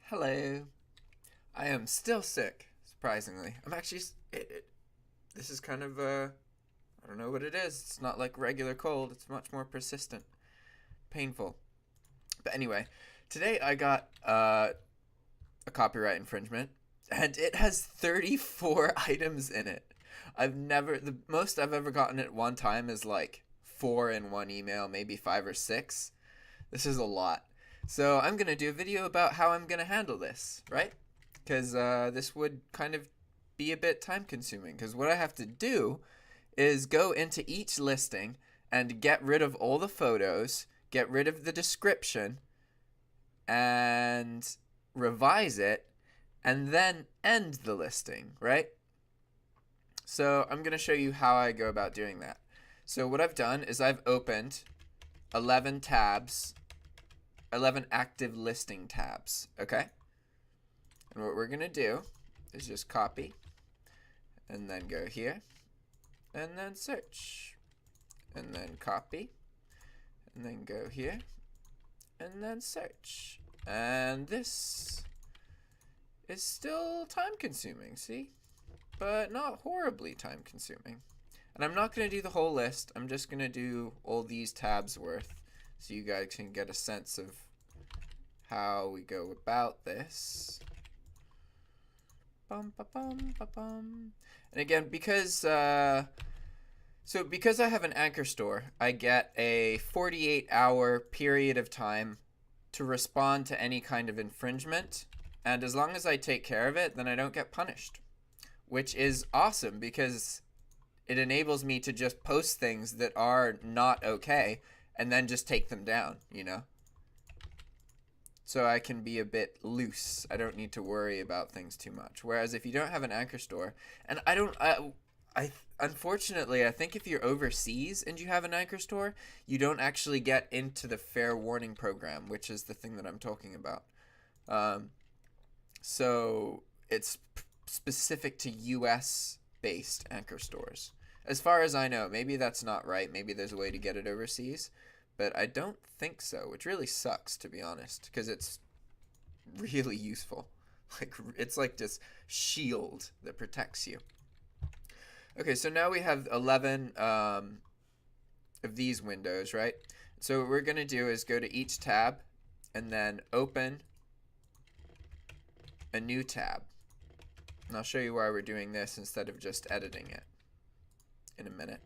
Hello. I am still sick, surprisingly. I'm actually. This is kind of, I don't know what it is. It's not like regular cold, it's much more persistent, painful. But anyway, today I got a copyright infringement, and it has 34 items in it. The most I've ever gotten at one time is like 4 in one email, maybe 5 or 6. This is a lot. So I'm going to do a video about how I'm going to handle this, right? Because this would kind of be a bit time consuming. Because what I have to do is go into each listing and get rid of all the photos, get rid of the description, and revise it, and then end the listing, right? So I'm going to show you how I go about doing that. So what I've done is I've opened 11 tabs, 11 active listing tabs, okay? And what we're going to do is just copy, and then go here, and then search, and then copy, and then go here, and then search. And this is still time consuming, see? But not horribly time consuming. And I'm not going to do the whole list. I'm just going to do all these tabs worth so you guys can get a sense of how we go about this. Bum, ba, bum, ba, bum. And again, because because I have an anchor store, I get a 48-hour period of time to respond to any kind of infringement. And as long as I take care of it, then I don't get punished, which is awesome because it enables me to just post things that are not okay and then just take them down, you know? So I can be a bit loose. I don't need to worry about things too much. Whereas if you don't have an anchor store, and unfortunately, I think if you're overseas and you have an anchor store, you don't actually get into the fair warning program, which is the thing that I'm talking about. So it's specific to US based anchor stores. As far as I know, maybe that's not right. Maybe there's a way to get it overseas, but I don't think so, which really sucks, to be honest, because it's really useful. Like, it's like this shield that protects you. Okay, so now we have 11 of these windows, right? So what we're going to do is go to each tab and then open a new tab. And I'll show you why we're doing this instead of just editing it in a minute.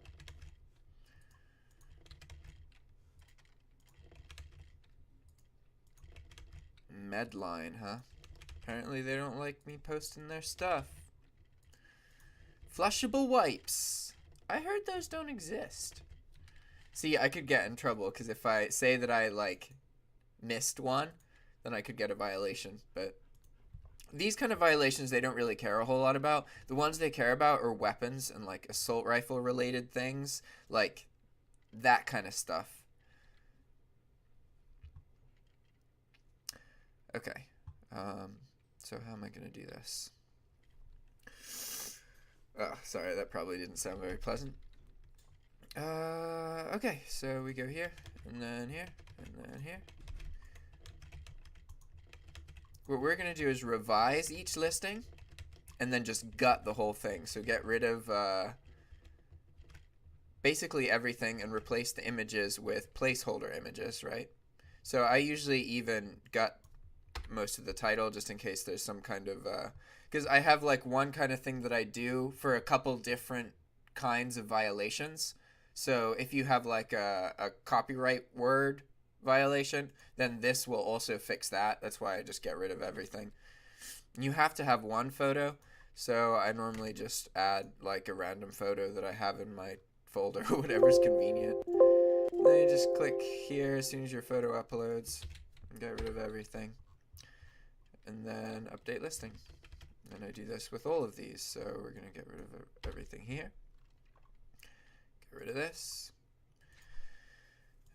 Medline, huh? Apparently they don't like me posting their stuff. Flushable wipes. I heard those don't exist. See, I could get in trouble because if I say that I like missed one, then I could get a violation. But these kind of violations they don't really care a whole lot about. The ones they care about are weapons and like assault rifle related things, like that kind of stuff. Okay, so how am I going to do this? Oh, sorry, that probably didn't sound very pleasant. Okay, so we go here, and then here, and then here. What we're going to do is revise each listing, and then just gut the whole thing. So get rid of basically everything and replace the images with placeholder images, right? So I usually even gut most of the title just in case there's some kind of because I have like one kind of thing that I do for a couple different kinds of violations. So if you have like a copyright word violation, then this will also fix that. That's why I just get rid of everything. You have to have one photo, so I normally just add like a random photo that I have in my folder or whatever's convenient. Then you just click here as soon as your photo uploads and get rid of everything. And then update listing. And I do this with all of these. So we're going to get rid of everything here. Get rid of this.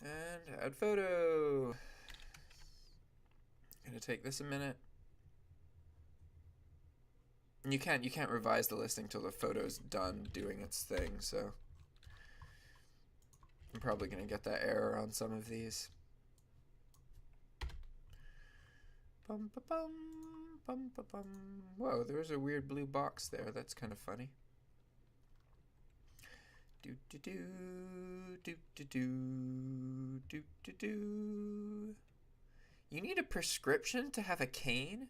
And add photo. Gonna take this a minute. And you can't revise the listing till the photo's done doing its thing, so I'm probably gonna get that error on some of these. Bum, ba, bum, bum, ba, bum. Whoa, there's a weird blue box there. That's kind of funny. Do do do do do do do do do. You need a prescription to have a cane?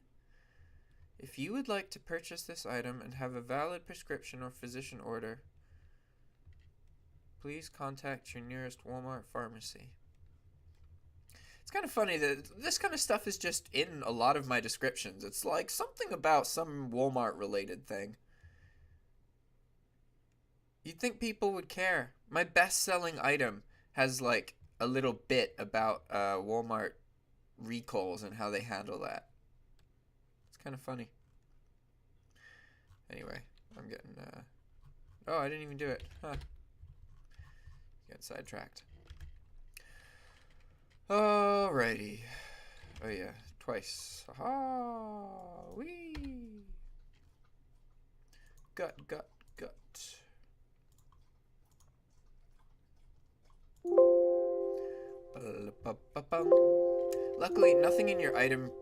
If you would like to purchase this item and have a valid prescription or physician order, please contact your nearest Walmart pharmacy. It's kind of funny that this kind of stuff is just in a lot of my descriptions. It's like something about some Walmart related thing. You'd think people would care. My best-selling item has like a little bit about Walmart recalls and how they handle that. It's kind of funny. Anyway, I'm getting oh, I didn't even do it. Huh. Get sidetracked. Alrighty. Oh yeah, twice. Aha! Wee! Gut. Luckily, nothing in your item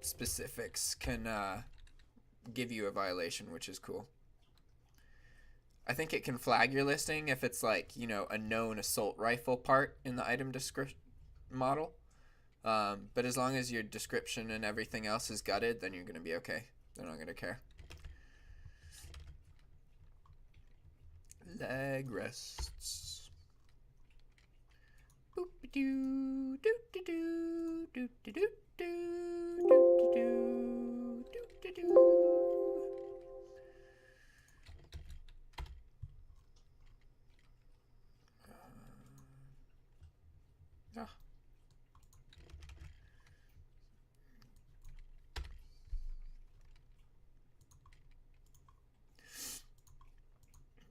specifics can give you a violation, which is cool. I think it can flag your listing if it's like, you know, a known assault rifle part in the item description model. But as long as your description and everything else is gutted, then you're going to be okay. They're not going to care. Leg rests. Boop-a-doo, doo-doo-doo, doo-doo-doo, doo-doo-doo, doo-doo-doo.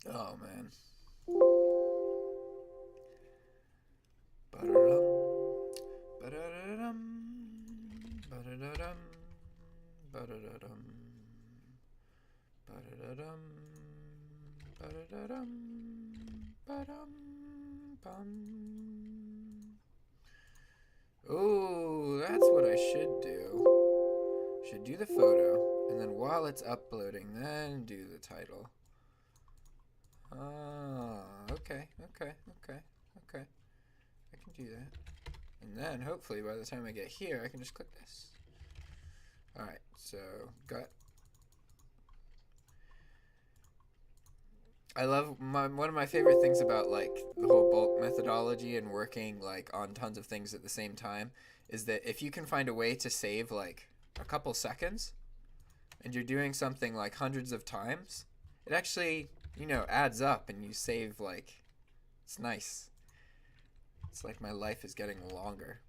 Oh man. Ba-da-dum, ba-da-da-dum, ba-da-da-dum, ba-da-da-dum, ba-da-da-dum, ba-dum, bum. Oh, that's what I should do. Should do the photo, and then while it's uploading, then do the title. Okay. I can do that. And then, hopefully, by the time I get here, I can just click this. Alright, so, got... I love, one of my favorite things about, like, the whole bulk methodology and working, like, on tons of things at the same time is that if you can find a way to save, like, a couple seconds, and you're doing something, like, hundreds of times, it actually... you know, adds up and you save, like, it's nice. It's like my life is getting longer.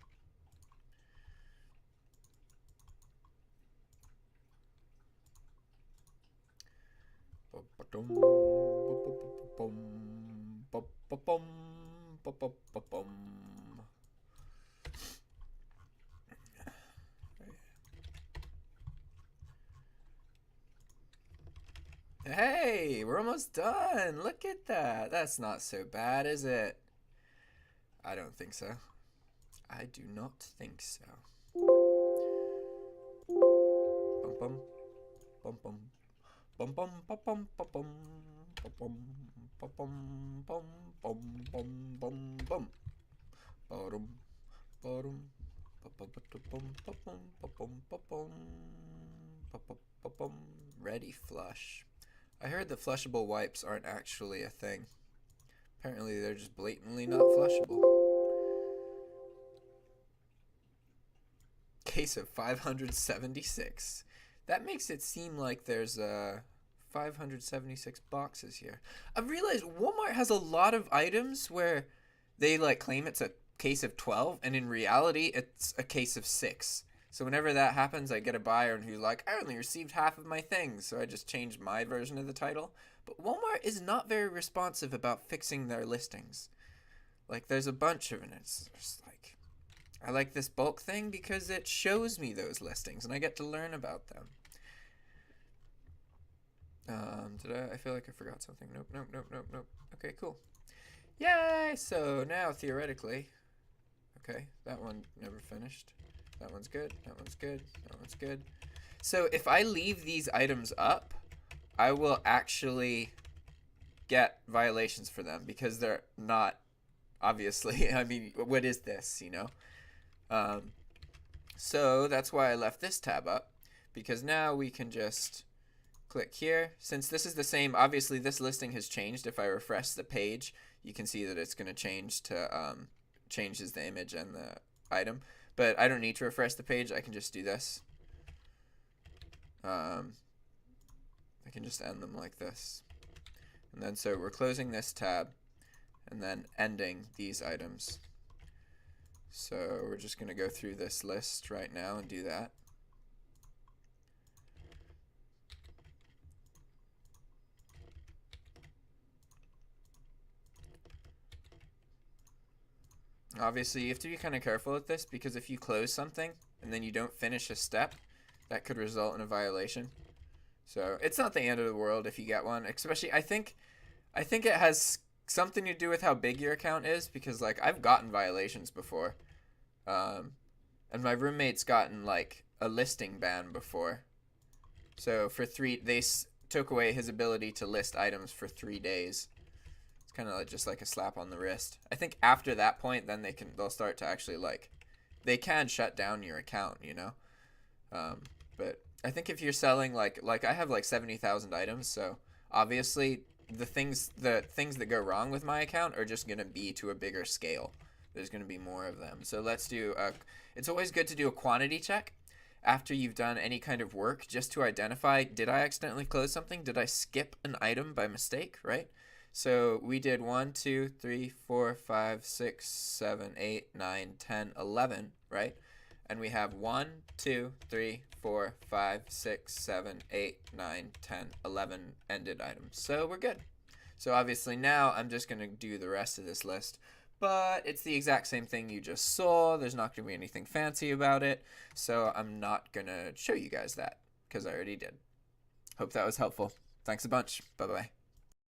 Hey, we're almost done. Look at that. That's not so bad, is it? I don't think so. I do not think so. Bum bum bum bum bum bum bum bum bum bum bum bum bum bum bum bum bum bum bottom bum. Ready flush. I heard that flushable wipes aren't actually a thing. Apparently they're just blatantly not flushable. Case of 576. That makes it seem like there's 576 boxes here. I've realized Walmart has a lot of items where they like claim it's a case of 12 and in reality it's a case of 6. So whenever that happens, I get a buyer who's like, I only received half of my things, so I just changed my version of the title. But Walmart is not very responsive about fixing their listings. Like, there's a bunch of it, and it's just like, I like this bulk thing because it shows me those listings, and I get to learn about them. I feel like I forgot something. Nope. Okay, cool. Yay! So now, theoretically, okay, that one never finished. That one's good. That one's good. That one's good. So if I leave these items up, I will actually get violations for them because they're not, obviously. I mean, what is this, you know? So that's why I left this tab up, because now we can just click here. Since this is the same, obviously this listing has changed. If I refresh the page, you can see that it's going to change to changes the image and the item. But I don't need to refresh the page. I can just do this. I can just end them like this. And then so we're closing this tab and then ending these items. So we're just going to go through this list right now and do that. Obviously, you have to be kind of careful with this, because if you close something and then you don't finish a step, that could result in a violation. So it's not the end of the world if you get one. Especially, I think it has something to do with how big your account is, because like I've gotten violations before, and my roommate's gotten like a listing ban before. So for they took away his ability to list items for 3 days. Kind of just like a slap on the wrist. I think after that point, then they'll start to actually they can shut down your account, you know. But I think if you're selling like I have like 70,000 items, so obviously the things that go wrong with my account are just gonna be to a bigger scale. There's gonna be more of them. So let's do it's always good to do a quantity check after you've done any kind of work, just to identify, did I accidentally close something? Did I skip an item by mistake, right? So we did 1, 2, 3, 4, 5, 6, 7, 8, 9, 10, 11, right? And we have 1, 2, 3, 4, 5, 6, 7, 8, 9, 10, 11 ended items. So we're good. So obviously now I'm just going to do the rest of this list. But it's the exact same thing you just saw. There's not going to be anything fancy about it. So I'm not going to show you guys that because I already did. Hope that was helpful. Thanks a bunch. Bye-bye.